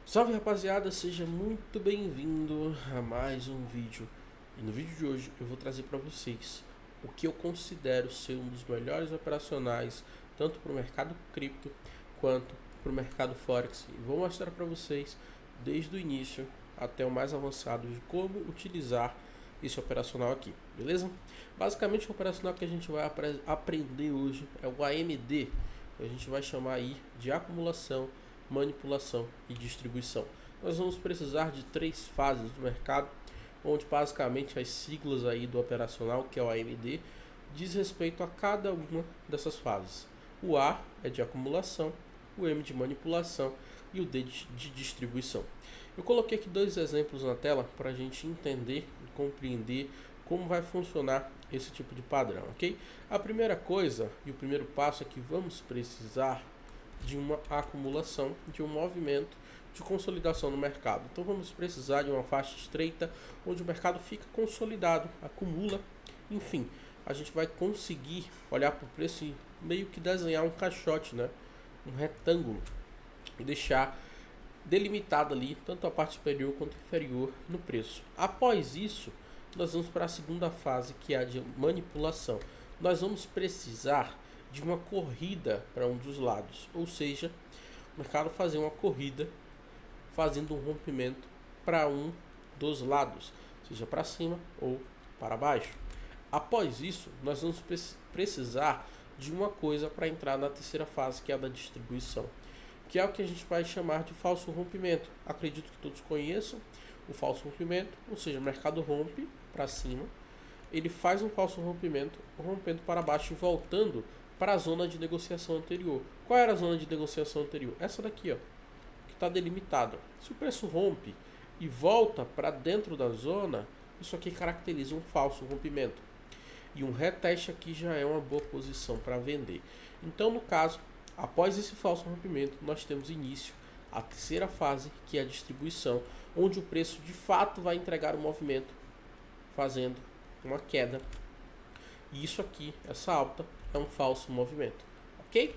Salve rapaziada, seja muito bem-vindo a mais um vídeo. E no vídeo de hoje eu vou trazer para vocês o que eu considero ser um dos melhores operacionais, tanto para o mercado cripto quanto para o mercado Forex. E vou mostrar para vocês desde o início até o mais avançado de como utilizar esse operacional aqui, beleza? Basicamente o operacional que a gente vai aprender hoje é o AMD, que a gente vai chamar aí de acumulação, manipulação e distribuição. Nós vamos precisar de três fases do mercado, onde basicamente as siglas aí do operacional, que é o AMD, diz respeito a cada uma dessas fases. O A é de acumulação, o M de manipulação e o D de distribuição. Eu coloquei aqui dois exemplos na tela para a gente entender e compreender como vai funcionar esse tipo de padrão, ok? A primeira coisa e o primeiro passo é que vamos precisar de uma acumulação, de um movimento de consolidação no mercado. Então vamos precisar de uma faixa estreita onde o mercado fica consolidado, acumula, enfim, a gente vai conseguir olhar para o preço e meio que desenhar um caixote, né? Um retângulo e deixar delimitado ali tanto a parte superior quanto inferior no preço. Após isso, nós vamos para a segunda fase, que é a de manipulação. Nós vamos precisar de uma corrida para um dos lados, ou seja, o mercado fazer uma corrida fazendo um rompimento para um dos lados, seja para cima ou para baixo. Após isso, nós vamos precisar de uma coisa para entrar na terceira fase, que é a da distribuição, que é o que a gente vai chamar de falso rompimento. Acredito que todos conheçam o falso rompimento, ou seja, o mercado rompe para cima, ele faz um falso rompimento, rompendo para baixo e voltando para a zona de negociação anterior. Qual era a zona de negociação anterior? Essa daqui, ó, que está delimitada. Se o preço rompe e volta para dentro da zona, isso aqui caracteriza um falso rompimento. E um reteste aqui já é uma boa posição para vender. Então, no caso, após esse falso rompimento, nós temos início a terceira fase, que é a distribuição, onde o preço de fato vai entregar o movimento, fazendo uma queda. E isso aqui, essa alta, é um falso movimento, ok?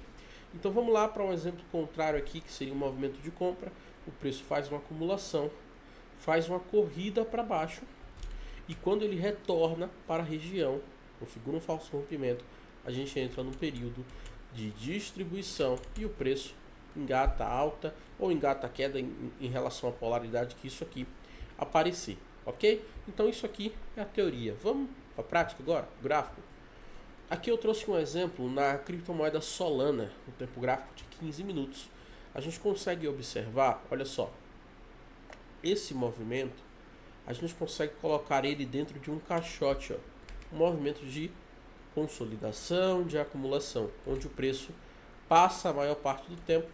Então vamos lá para um exemplo contrário aqui, que seria um movimento de compra. O preço faz uma acumulação, faz uma corrida para baixo, e quando ele retorna para a região, configura um falso rompimento, a gente entra num período de distribuição e o preço engata alta ou engata queda em relação à polaridade que isso aqui aparecer, ok? Então isso aqui é a teoria. Vamos para a prática agora, o gráfico. Aqui eu trouxe um exemplo na criptomoeda Solana, no tempo gráfico de 15 minutos. A gente consegue observar, olha só, esse movimento, a gente consegue colocar ele dentro de um caixote, ó, um movimento de consolidação, de acumulação, onde o preço passa a maior parte do tempo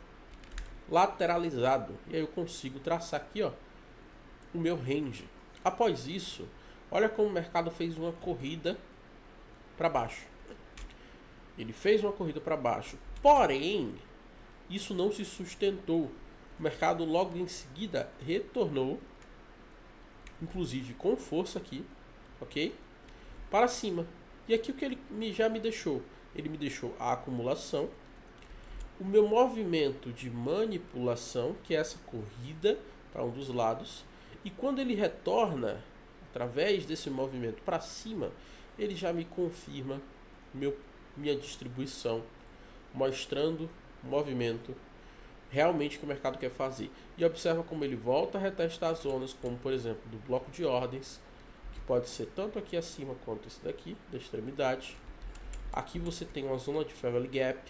lateralizado. E aí eu consigo traçar aqui, ó, o meu range. Após isso, olha como o mercado fez uma corrida para baixo. Ele fez uma corrida para baixo, porém, isso não se sustentou. O mercado logo em seguida retornou, inclusive com força aqui, ok? Para cima. E aqui o que ele já me deixou? Ele me deixou a acumulação, o meu movimento de manipulação, que é essa corrida para um dos lados, e quando ele retorna, através desse movimento para cima, ele já me confirma minha distribuição, mostrando o movimento realmente que o mercado quer fazer. E observa como ele volta a retestar as zonas, como por exemplo do bloco de ordens, que pode ser tanto aqui acima quanto esse daqui, da extremidade. Aqui você tem uma zona de Fairvalue Gap.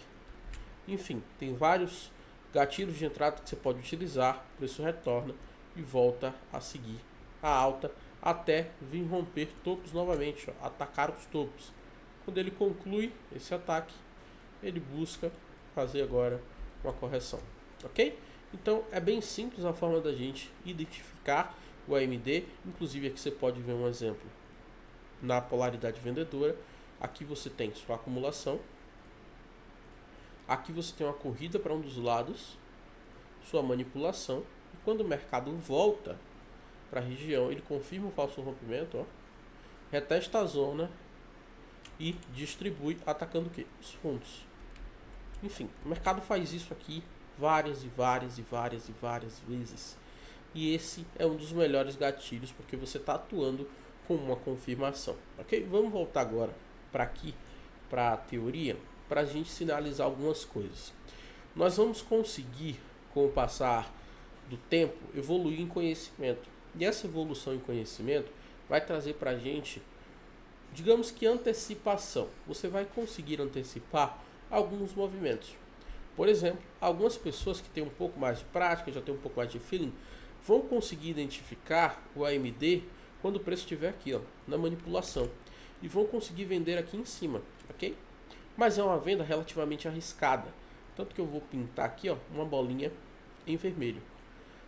Enfim, tem vários gatilhos de entrada que você pode utilizar. O preço retorna e volta a seguir a alta até vir romper topos novamente, ó, atacar os topos. Quando ele conclui esse ataque, ele busca fazer agora uma correção, ok? Então é bem simples a forma da gente identificar o AMD. Inclusive aqui você pode ver um exemplo na polaridade vendedora. Aqui você tem sua acumulação, aqui você tem uma corrida para um dos lados, sua manipulação, e quando o mercado volta para a região, ele confirma o falso rompimento, ó, retesta a zona e distribui atacando o quê? Os fundos. Enfim, o mercado faz isso aqui várias e várias e várias e várias vezes. E esse é um dos melhores gatilhos, porque você está atuando com uma confirmação, ok? Vamos voltar agora para aqui, para a teoria, para a gente sinalizar algumas coisas. Nós vamos conseguir, com o passar do tempo, evoluir em conhecimento. E essa evolução em conhecimento vai trazer para a gente, digamos que antecipação. Você vai conseguir antecipar alguns movimentos. Por exemplo, algumas pessoas que têm um pouco mais de prática, já têm um pouco mais de feeling, vão conseguir identificar o AMD quando o preço estiver aqui, ó, na manipulação. E vão conseguir vender aqui em cima, ok? Mas é uma venda relativamente arriscada. Tanto que eu vou pintar aqui, ó, uma bolinha em vermelho.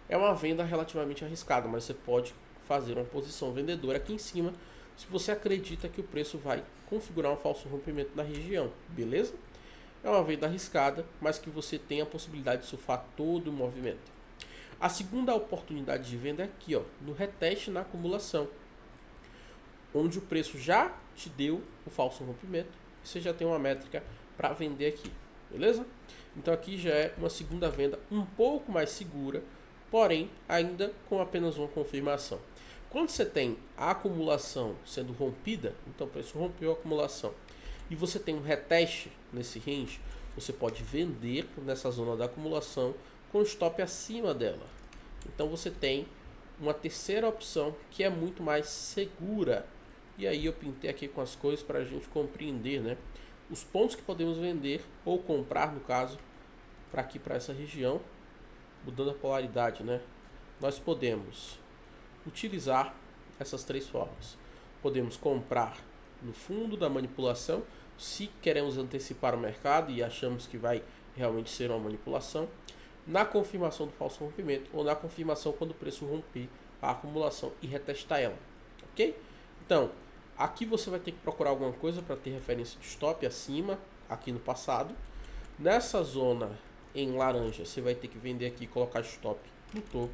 É uma venda relativamente arriscada, mas você pode fazer uma posição vendedora aqui em cima se você acredita que o preço vai configurar um falso rompimento na região, beleza? É uma venda arriscada, mas que você tem a possibilidade de surfar todo o movimento. A segunda oportunidade de venda é aqui, ó, no reteste na acumulação, onde o preço já te deu o falso rompimento, você já tem uma métrica para vender aqui, beleza? Então aqui já é uma segunda venda um pouco mais segura, porém ainda com apenas uma confirmação. Quando você tem a acumulação sendo rompida, então o preço rompeu a acumulação, e você tem um reteste nesse range, você pode vender nessa zona da acumulação com stop acima dela. Então você tem uma terceira opção que é muito mais segura. E aí eu pintei aqui com as coisas para a gente compreender, né, os pontos que podemos vender ou comprar, no caso, para aqui, para essa região, mudando a polaridade, né? Nós podemos utilizar essas três formas. Podemos comprar no fundo da manipulação, se queremos antecipar o mercado e achamos que vai realmente ser uma manipulação, na confirmação do falso rompimento ou na confirmação quando o preço romper a acumulação e retestar ela, ok? Então, aqui você vai ter que procurar alguma coisa para ter referência de stop acima, aqui no passado. Nessa zona em laranja, você vai ter que vender aqui e colocar stop no topo.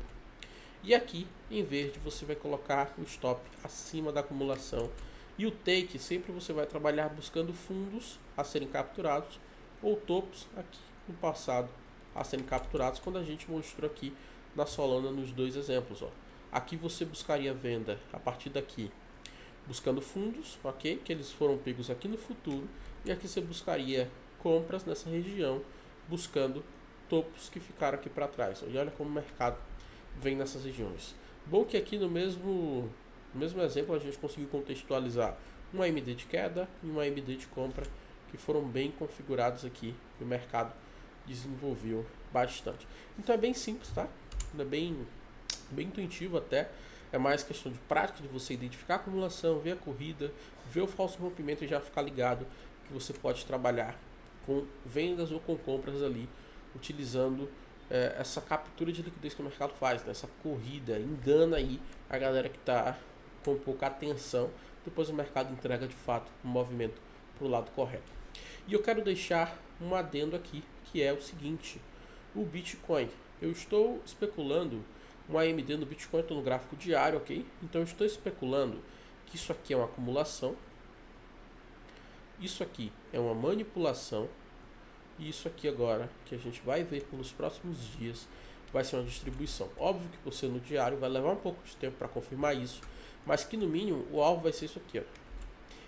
E aqui, em verde, você vai colocar o stop acima da acumulação. E o take, sempre você vai trabalhar buscando fundos a serem capturados ou topos aqui no passado a serem capturados, quando a gente mostrou aqui na Solana nos dois exemplos, ó. Aqui você buscaria venda a partir daqui, buscando fundos, ok? Que eles foram pegos aqui no futuro. E aqui você buscaria compras nessa região, buscando topos que ficaram aqui para trás. E olha como o mercado vem nessas regiões. Bom que aqui no mesmo exemplo a gente conseguiu contextualizar um AMD de queda e um AMD de compra que foram bem configurados aqui e o mercado desenvolveu bastante. Então é bem simples, tá? É bem intuitivo até. É mais questão de prática, de você identificar a acumulação, ver a corrida, ver o falso rompimento e já ficar ligado que você pode trabalhar com vendas ou com compras ali, utilizando essa captura de liquidez que o mercado faz, né? Essa corrida, engana aí a galera que está com pouca atenção, depois o mercado entrega de fato um movimento para o lado correto. E eu quero deixar um adendo aqui, que é o seguinte: o Bitcoin. Eu estou especulando um AMD no Bitcoin, estou no gráfico diário, ok? Então eu estou especulando que isso aqui é uma acumulação, isso aqui é uma manipulação, e isso aqui agora, que a gente vai ver pelos próximos dias, vai ser uma distribuição. Óbvio que você no diário vai levar um pouco de tempo para confirmar isso, mas que no mínimo o alvo vai ser isso aqui, ó.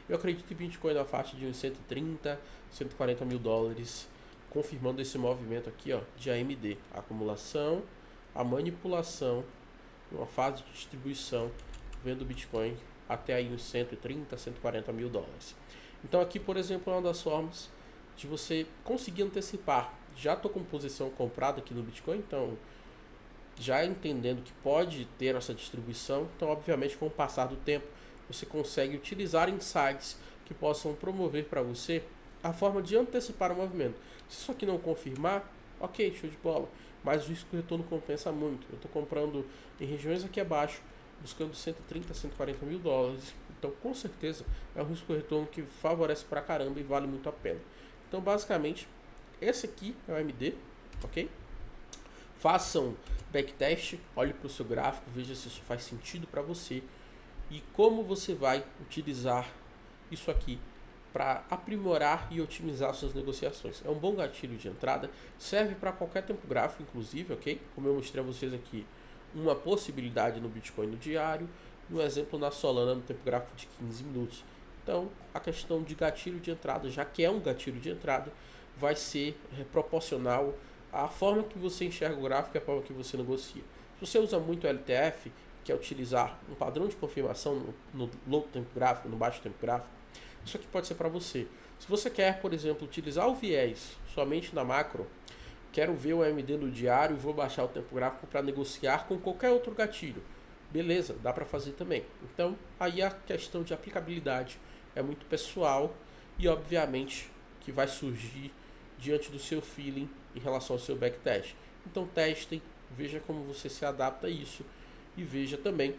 Eu acredito que Bitcoin na faixa de uns 130, 140 mil dólares, confirmando esse movimento aqui, ó, de AMD, a acumulação, a manipulação, uma fase de distribuição, vendo o Bitcoin até aí uns 130, 140 mil dólares. Então aqui, por exemplo, é uma das formas de você conseguir antecipar. Já estou com posição comprada aqui no Bitcoin, então já entendendo que pode ter essa distribuição, então obviamente com o passar do tempo você consegue utilizar insights que possam promover para você a forma de antecipar o movimento. Se isso aqui não confirmar, ok, show de bola, mas o risco retorno compensa muito. Eu estou comprando em regiões aqui abaixo, buscando 130, 140 mil dólares, então com certeza é um risco retorno que favorece pra caramba e vale muito a pena. Então basicamente, esse aqui é o AMD, ok? Façam backtest, olhe para o seu gráfico, veja se isso faz sentido para você e como você vai utilizar isso aqui para aprimorar e otimizar suas negociações. É um bom gatilho de entrada, serve para qualquer tempo gráfico, inclusive, ok? Como eu mostrei a vocês aqui, uma possibilidade no Bitcoin no diário, um exemplo na Solana no tempo gráfico de 15 minutos. Então, a questão de gatilho de entrada, já que é um gatilho de entrada, vai ser proporcional à forma que você enxerga o gráfico e à forma que você negocia. Se você usa muito o LTF, que é utilizar um padrão de confirmação no longo tempo gráfico, no baixo tempo gráfico, isso aqui pode ser para você. Se você quer, por exemplo, utilizar o viés somente na macro, quero ver o AMD no diário e vou baixar o tempo gráfico para negociar com qualquer outro gatilho. Beleza, dá para fazer também. Então, aí a questão de aplicabilidade é muito pessoal e, obviamente, que vai surgir diante do seu feeling em relação ao seu backtest. Então, testem, veja como você se adapta a isso e veja também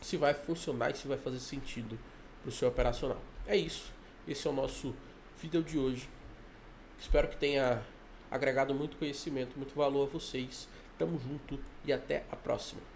se vai funcionar e se vai fazer sentido para o seu operacional. É isso. Esse é o nosso vídeo de hoje. Espero que tenha agregado muito conhecimento, muito valor a vocês. Tamo junto e até a próxima.